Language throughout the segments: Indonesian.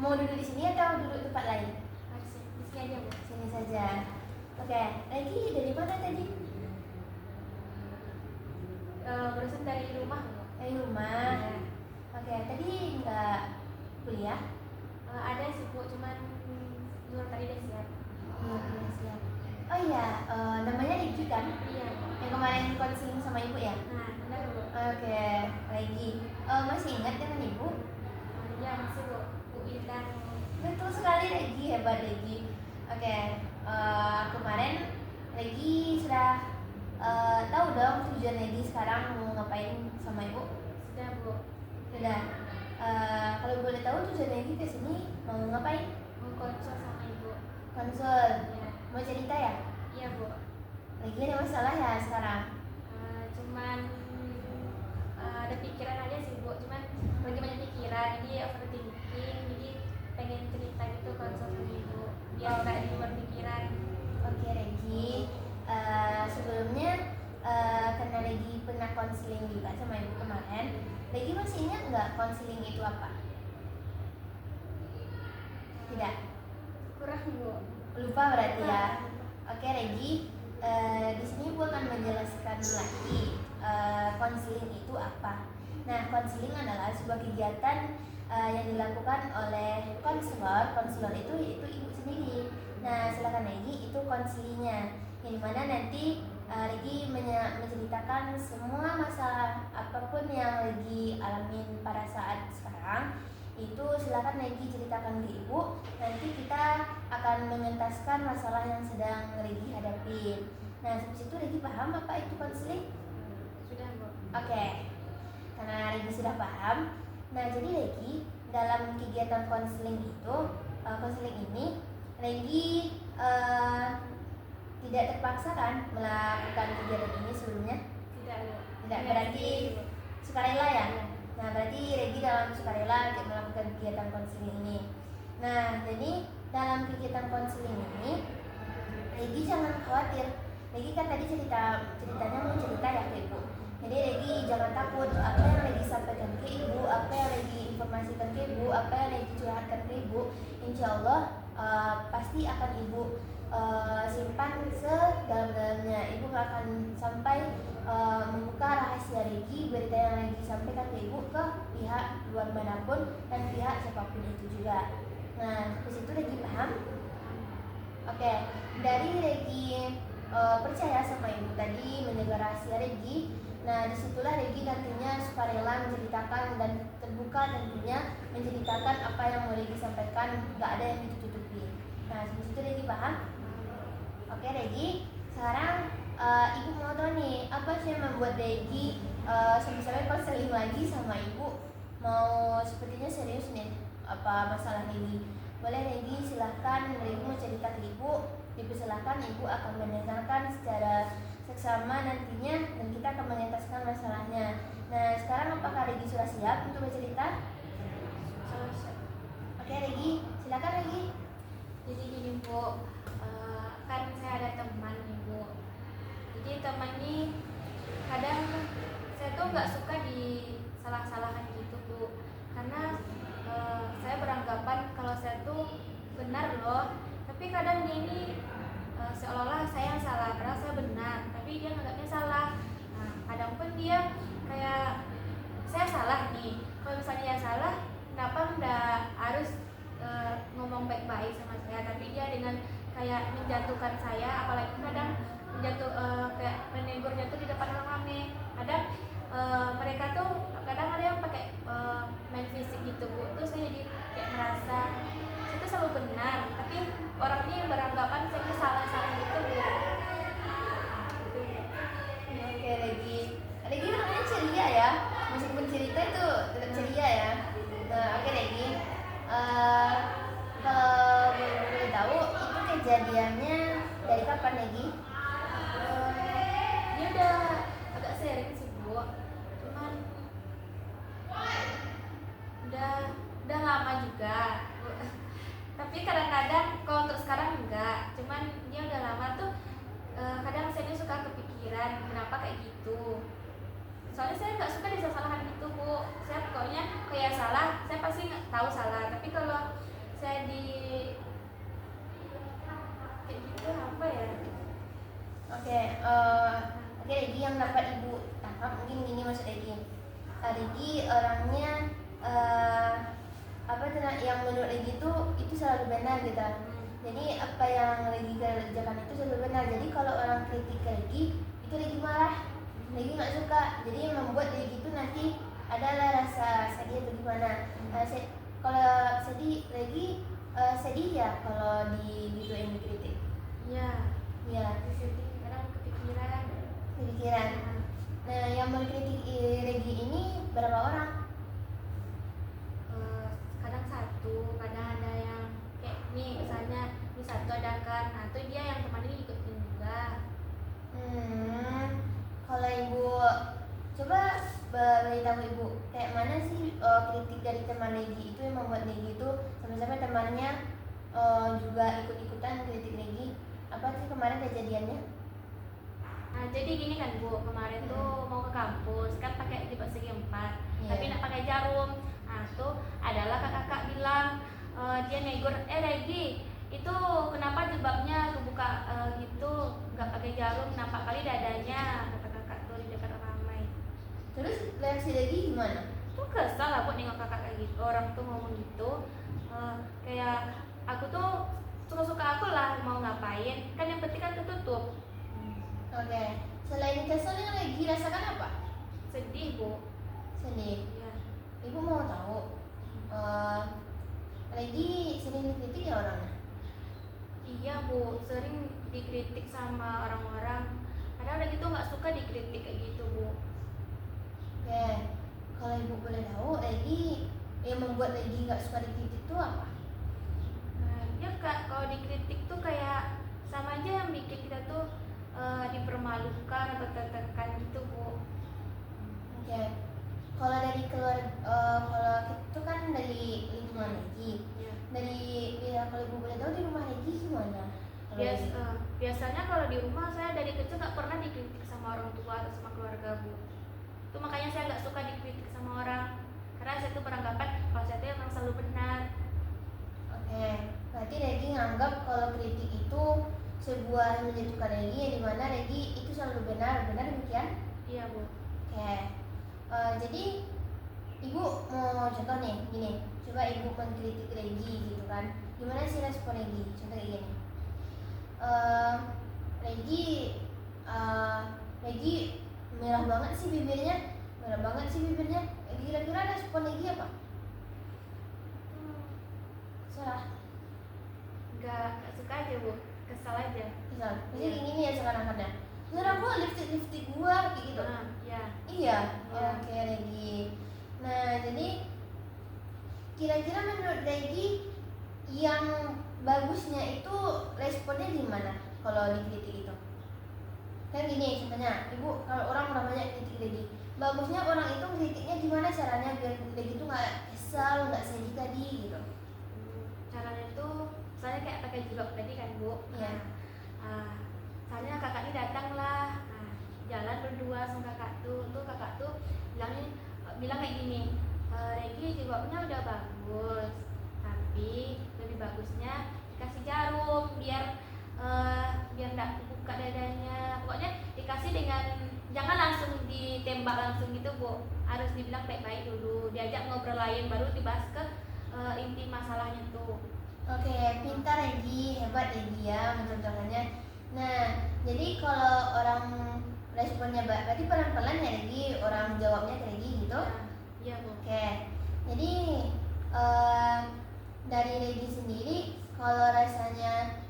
mau duduk di sini atau duduk tempat lain? Di sini aja Bu. Sini saja. Oke, lagi dari mana tadi? Barusan dari rumah Bu. Dari rumah. Ya. Oke, tadi nggak kuliah? Ada sih Bu, cuman Nur tadi udah siap. Belum siap. Oh iya, namanya Regi kan? Iya Bu. Yang kemarin konseling sama ibu ya? Nah, benar Bu. Oke, Regi. Masih ingat dengan ibu? Iya masih Bu. Bu Intan. Betul sekali Regi, hebat Regi. Oke, kemarin Regi sudah tahu dong tujuan Regi sekarang mau ngapain sama ibu? Sudah Bu. Sudah. Kalau boleh tahu tujuan Regi kesini mau ngapain? Mau konsul sama Ibu. Konsul. Iya. Mau cerita ya? Iya Bu. Regi ada masalah ya sekarang? Cuman ada pikiran aja sih Bu, cuman lagi banyak pikiran, jadi overthinking, jadi pengen cerita gitu konsul sama Ibu biar nggak di luar pikiran. Oke Regi, sebelumnya karena Regi pernah konseling juga sama ibu kemarin, Regi masih ingat nggak konseling itu apa? Tidak? Kurang Bu. Lupa berarti ya. Oke Regi, di sini ibu akan menjelaskan lagi konseling itu apa. Nah, konseling adalah sebuah kegiatan yang dilakukan oleh konselor. Konselor itu ibu sendiri. Nah, silakan Regi, itu konselingnya. Yang dimana nanti Regi menceritakan semua masalah apapun yang Regi alamin pada saat sekarang. Itu silakan Regi ceritakan ke ibu. Nanti kita akan mengentaskan masalah yang sedang Regi hadapi. Nah, sampai situ Regi paham apa itu konseling? Sudah Bu. Oke. Karena Regi sudah paham. Nah, jadi Regi dalam kegiatan konseling itu, konseling ini Regi tidak terpaksa kan melakukan kegiatan ini sebelumnya? Tidak Bu. Tidak, berarti sukarela ya? Nah, berarti Regi dalam sukarela untuk melakukan kegiatan konseling ini. Nah, jadi dalam kegiatan konseling ini Regi jangan khawatir. Regi kan tadi ceritanya mau cerita ya ke ibu. Jadi Regi jangan takut, apa yang Regi sampaikan ke ibu, apa yang Regi informasikan ke ibu, apa yang Regi curhatkan ke ibu, insya Allah pasti akan ibu simpan sedalam-dalamnya. Ibu gak akan sampai membuka rahasia Regi, berita yang Regi sampaikan ke ibu ke pihak luar manapun dan pihak siapapun itu juga. Nah, di situ Regi paham? Oke, dari Regi percaya sama ibu tadi menjaga rahasia Regi. Nah, disitulah Regi nantinya sukarela menceritakan dan terbuka tentunya menceritakan apa yang mau Regi sampaikan, nggak ada yang ditutupi. Nah, di situ Regi paham? Oke Regi, sekarang ibu mau tahu nih apa sih yang membuat Regi sampai konseling lagi sama ibu, mau sepertinya serius nih apa masalah Regi. Boleh Regi, silahkan Regi mau cerita ke ibu. Dipersilahkan, ibu akan mendengarkan secara seksama nantinya dan kita akan mengentaskan masalahnya. Nah, sekarang apakah Regi sudah siap untuk bercerita? Oke Regi, silakan Regi. Jadi gini Bu, kan saya ada teman nih Bu. Jadi teman ini kadang saya tuh nggak suka di salah-salahan gitu Bu, karena saya beranggapan kalau saya tuh benar loh, tapi kadang dia ini seolah-olah saya yang salah, padahal saya benar, tapi dia nganggapnya salah. Nah, kadang pun dia kayak saya salah nih, kalau misalnya dia salah, kenapa nggak harus ngomong baik-baik sama saya, tapi dia dengan kayak menjatuhkan saya, apalagi kadang kayak menegurnya tuh di depan orang rame. Kadang mereka tuh kadang ada yang pakai main fisik gitu Bu, terus saya jadi kayak merasa saya tuh selalu benar, tapi orang ini beranggapan saya tuh salah gitu Bu. Oke Regi, Regi namanya ceria ya, meskipun cerita itu tetap ceria ya. Nah, oke Regi, kalau boleh tahu itu kejadiannya dari kapan Regi? Dia udah agak sering sih Bu, cuman udah lama juga Bu. Tapi kadang-kadang kalau untuk sekarang enggak, cuman dia udah lama tuh kadang saya suka kepikiran kenapa kayak gitu. Soalnya saya nggak suka disalah-salahan gitu Bu. Saya pokoknya kayak salah, saya pasti nggak tahu salah. Tapi kalau Regi orangnya apa tuh yang menurut Regi itu selalu benar gitu. Jadi apa yang Regi kerjakan itu selalu benar. Jadi kalau orang kritik ke Regi itu Regi marah, Regi nggak suka. Jadi yang membuat Regi itu nanti adalah rasa sedih atau gimana. Kalau sedih Regi sedih ya kalau digituin dikritik. Iya. Ya, Sedih, kadang kepikiran. Nah, yang mengkritik Regi ini berapa orang? Kadang satu, kadang ada yang kayak nih misalnya ini satu adakan, nah itu dia yang teman ini ikutin juga. Kalau ibu coba beritahu ibu kayak mana sih kritik dari teman Regi itu yang membuat Regi itu sampai-sampai temannya juga ikut-ikutan kritik Regi. Apa sih kemarin kejadiannya? Nah jadi gini kan Bu, kemarin tuh mau ke kampus kan pakai jilbab segi 4, tapi nak pakai jarum. Nah tuh adalah kakak bilang dia negur, Regi itu kenapa jilbabnya kebuka gitu, nggak pakai jarum, nampak kali dadanya, kata kakak tuh di dekat ramai. Terus reaksi Regi gimana? Tuh kesal lah Bu nengok kakak kayak gitu, orang tuh ngomong gitu. Kayak aku tuh suka-suka aku lah mau ngapain, kan yang penting kan ketutup. Oke. Selain kesel yang Regi rasakan apa? Sedih Bu. Sedih. Ya. Ibu mau tahu Regi sering dikritik ya orangnya? Iya Bu, sering dikritik sama orang-orang. Kadang Regi tuh nggak suka dikritik kayak gitu Bu. Oke. Kalau ibu boleh tahu Regi yang membuat Regi nggak suka dikritik itu apa? Ya Kak, kalau dikritik tuh kayak sama aja yang bikin kita tuh dipermalukan atau tertekan gitu Bu. Oke. Kalau dari kalau itu kan dari lingkungan Regi. Ya. Kalau ibu boleh tahu di rumah Regi gimana? Biasanya kalau di rumah saya dari kecil nggak pernah dikritik sama orang tua atau sama keluarga Bu. Itu makanya saya nggak suka dikritik sama orang, karena saya tuh beranggapan kalau saya tuh emang selalu benar. Oke. Berarti Regi nganggap kalau kritik itu sebuah menjatuhkan Regi, yang dimana Regi itu selalu benar demikian? Iya Bu. Oke. Jadi ibu mau contoh nih, gini. Coba ibu mengkritik Regi gitu kan. Gimana sih respon Regi? Contoh kayak gini. Regi merah banget sih bibirnya. Kira-kira respon Regi apa? Salah. Nggak suka aja Bu, kesal aja. Misal, kayak gini ya sekarang-kadang. Suara gua lipstick gua kayak gitu. Ya. Iya. Oke Regi. Nah jadi kira-kira menurut Regi yang bagusnya itu responnya gimana kalau dikritik itu? Kan gini contohnya, ibu kalau orang udah banyak kritik Regi, bagusnya orang itu kritiknya gimana caranya biar Regi itu nggak kesal, nggak sedih tadi gitu? Caranya tuh, misalnya kayak pakai jilbab tadi kan Bu. Iya. Misalnya kakak ini datang lah, jalan berdua sama kakak tuh kakak tuh bilang kayak gini, Regi jilbabnya udah bagus, tapi lebih bagusnya dikasih jarum biar nggak buka dadanya. Pokoknya dikasih dengan jangan langsung ditembak langsung gitu Bu, harus dibilang baik-baik dulu, diajak ngobrol lain baru dibahas ke inti masalahnya tuh. Oke, pintar Regi, hebat Regi ya mencontohkannya. Nah, jadi kalau orang responnya berarti pelan-pelan ya Regi, orang jawabnya ke Regi gitu? Iya Bu. Oke, jadi dari Regi sendiri, kalau rasanya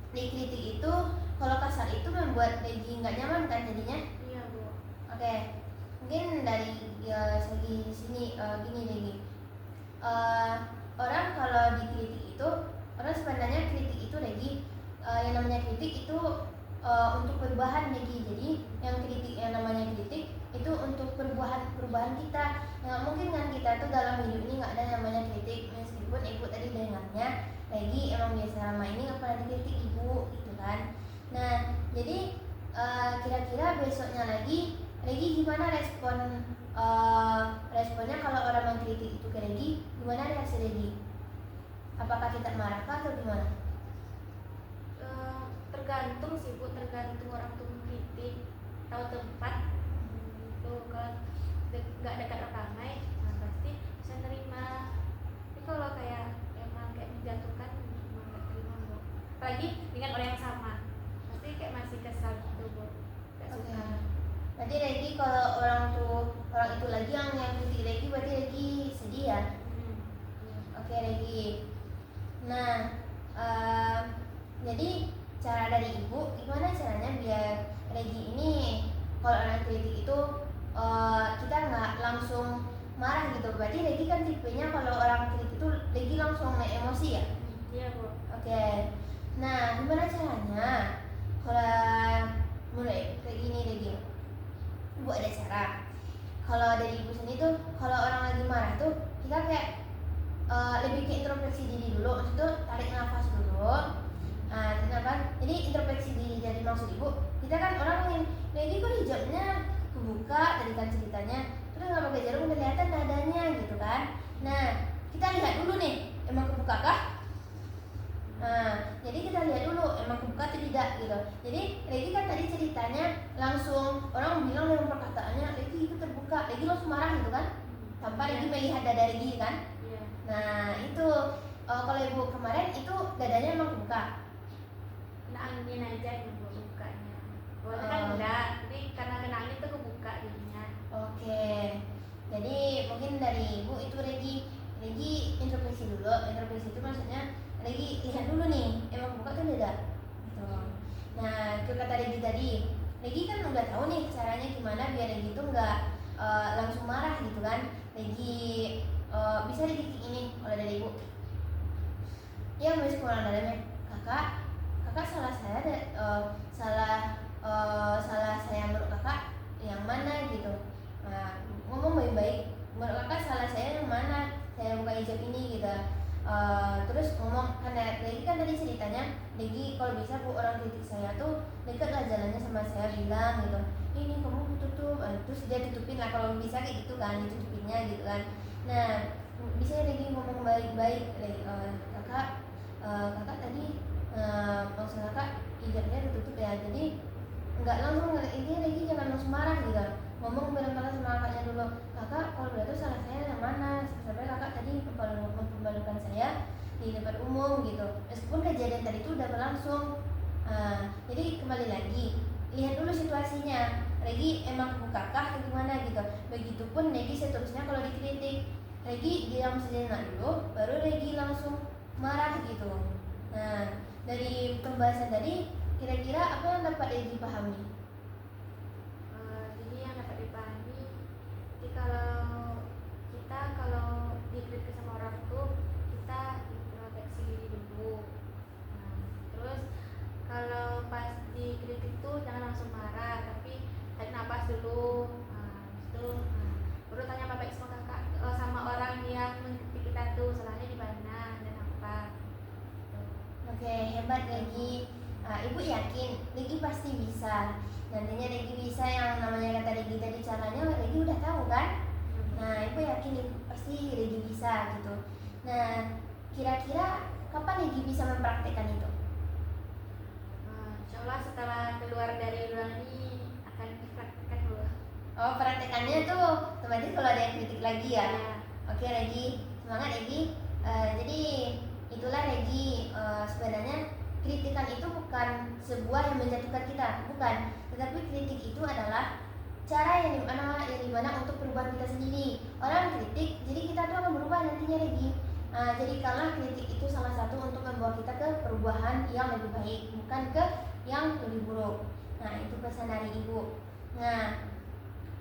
dikritik itu, kalau kasar itu membuat Regi nggak nyaman kan jadinya? Iya Bu. Oke, mungkin dari segi sini gini Regi. Orang kalau dikritik itu, orang sebenarnya kritik itu Regi, yang namanya kritik itu untuk perubahan Regi. Jadi yang namanya kritik itu untuk perubahan kita. Nggak mungkin kan kita tuh dalam hidup ini nggak ada yang namanya kritik, meskipun ibu tadi dengarnya Regi emang biasa lama ini nggak pernah dikritik ibu gitu kan. Nah jadi kira-kira besoknya lagi Regi gimana responnya kalau orang mengkritik itu ke Regi, gimana reaksi Regi? Apakah kita marah atau gimana? Tergantung sih Bu, tergantung orang tuh mengkritik, tahu tempat tuh kan nggak dekat Regi ya. Iya. Oke Regi. Nah, jadi cara dari ibu gimana caranya biar Regi ini kalau orang kritik itu kita nggak langsung marah gitu. Berarti Regi kan tipenya kalau orang kritik itu Regi langsung naik emosi ya. Iya Bu. Oke. Nah, gimana caranya kalau mulai kayak gini Regi? Ibu ada cara. Kalau dari ibu sendiri tuh kalau orang lagi marah tuh kita kayak lebih ke introspeksi diri dulu, maksudnya tarik nafas dulu. Tarik nafas. Jadi introspeksi diri dari maksud ibu, kita kan orang yang lagi kok hijabnya kebuka tadi kan ceritanya, terus nggak pakai jarum kelihatan dadanya gitu kan. Nah kita lihat dulu nih, emang kebuka kah? Jadi kita lihat dulu emang kebuka atau tidak gitu. Jadi Regi kan tadi ceritanya langsung orang bilang dengan perkataannya Regi itu terbuka, Regi langsung marah gitu kan, tanpa Regi melihat dada Regi kan. Iya. Nah itu kalau ibu kemarin itu dadanya emang kebuka. Kena angin aja Bu bukanya. Buatnya kan enggak, jadi karena kena angin tuh kebuka jadinya. Oke, jadi mungkin dari ibu itu Regi introspeksi dulu. Introspeksi itu maksudnya Regi lihat dulu nih emang kebuka tuh dada gitu. Nah itu kata Regi tadi, Regi kan udah tahu nih caranya gimana biar Regi itu nggak langsung marah gitu kan. Regi bisa Regi ini kalau dari ibu ya masih kurang dalamnya, kakak salah saya salah saya menurut kakak yang mana gitu. Ngomong baik-baik, menurut kakak salah saya yang mana, saya buka hijab ini gitu. Terus ngomong, karena Regi kan tadi ceritanya Regi kalau bisa bu orang kritik saya tuh dekatlah jalannya sama saya, bilang gitu ini kamu tutup, terus dia tutupin lah kalau bisa kayak gitu kan, ditutupinnya gitu kan. Nah bisa Regi ngomong baik-baik, kakak tadi maksud kakak hijabnya tertutup ya, jadi nggak langsung ini Regi jangan langsung marah gitu, ngomong bareng-bareng sama kakaknya dulu, kakak kalau itu salah saya yang mana, sampai kakak tadi mempermalukan saya di tempat umum gitu, meskipun kejadian tadi itu udah berlangsung. Jadi kembali lagi lihat dulu situasinya, Regi emang kebukakah atau gimana gitu. Begitupun Regi seterusnya kalau dikritik, Regi diam sejenak dulu baru Regi langsung marah gitu. Nah dari pembahasan tadi kira-kira apa yang dapat Regi pahami? Jadi yang dapat dipahami, jadi kalau dikritik sama orang tuh kita introspeksi diri dulu. Terus kalau pas dikritik tuh jangan langsung marah, tapi tarik nafas dulu. Baru tanya baik sama kakak, sama orang yang mengkritik kita tuh salahnya di mana dan apa. Oke, hebat Regi. Ibu yakin Regi pasti bisa. Nantinya Regi bisa yang namanya kata Regi tadi caranya Regi udah tahu kan? Nah, ibu yakin pasti Regi bisa gitu. Nah, kira-kira kapan Regi bisa mempraktekkan itu? Insya Allah setelah keluar dari ruangan ini akan dipraktekkan dulu. Oh, praktekannya tuh otomatis kalau ada yang kritik lagi ya? Ya. Oke Regi, semangat Regi. Jadi itulah Regi, sebenarnya kritikan itu bukan sebuah yang menjatuhkan kita, bukan. Tetapi kritik itu adalah cara yang dimana untuk perubahan kita sendiri. Orang kritik, jadi kita tuh akan berubah nantinya Regi. Jadikanlah kritik itu salah satu untuk membawa kita ke perubahan yang lebih baik, bukan ke yang lebih buruk. Nah itu pesan dari ibu. Nah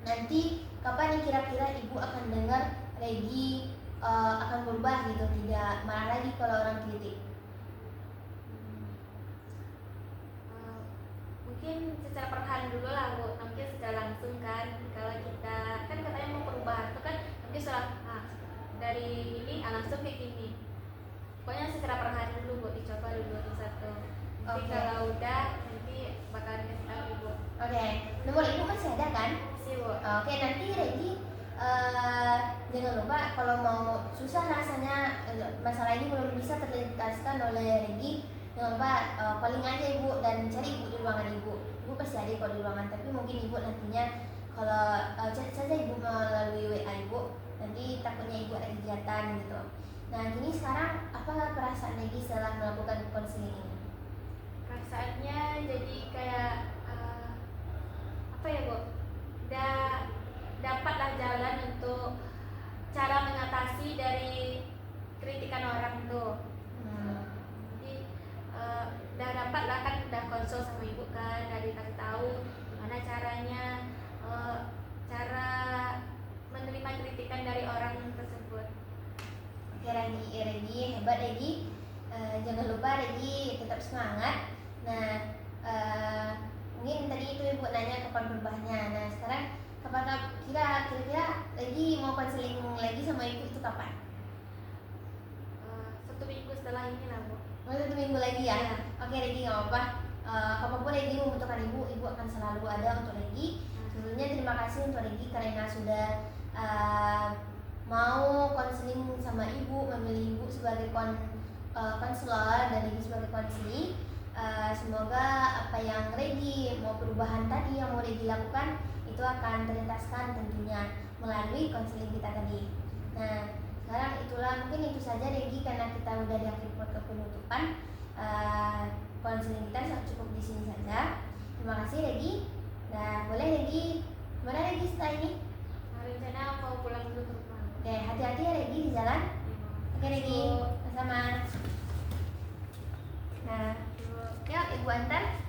nanti kapan nih kira-kira ibu akan dengar Regi akan berubah gitu, tidak marah lagi kalau orang kritik? Mungkin secara perlahan dulu lah Bu, mungkin secara langsung kan. Kalau kita kan katanya mau perubahan itu kan mungkin setelah dari ini langsung kayak gini. Pokoknya secara perlahan dulu Bu, dicoba dulu satu. Nanti kalau udah nanti bakalan kasih tahu Ibu. Oke, nomor ibu masih ada kan? Sih Bu. Oke, nanti Regi jangan lupa kalau mau susah rasanya masalah ini belum bisa terlintaskan oleh Regi, jangan lupa calling aja ibu dan cari ibu di ruangan ibu. Ibu pasti ada kok di ruangan, tapi mungkin ibu nantinya kalau chat saja ibu melalui WA ibu, nanti takutnya ibu ada kegiatan gitu. Nah gini sekarang apa perasaan Regi setelah melakukan konseling ini? Perasaannya jadi kayak apa ya Bu? Dapatlah jalan untuk cara mengatasi Regi, jangan lupa Regi tetap semangat. Nah, mungkin tadi itu Ibu nanya kapan berubahnya. Nah, sekarang kapan kira-kira Regi mau konseling lagi sama Ibu itu kapan? 1 minggu setelah ini lah Bu. Oh, 1 minggu lagi ya? Iya. Oke Regi, nggak apa-apa. Apapun Regi membutuhkan Ibu akan selalu ada untuk Regi. Sebelumnya terima kasih untuk Regi karena sudah mau konseling sama Ibu, memilih Ibu sebagai konselor dan Regi sebagai konseli. Semoga apa yang Regi mau perubahan tadi yang mau Regi lakukan itu akan terlintaskan tentunya melalui konseling kita tadi. Nah, sekarang mungkin itu saja Regi karena kita udah di akhir penutupan. Konseling kita cukup di sini saja. Terima kasih Regi. Nah, boleh Regi, mana Regi setelah ini? Rencana mau pulang dulu ke rumah. Oke, hati-hati ya Regi di jalan. Oke Regi, sama-sama. Nah, yuk Ibu antar.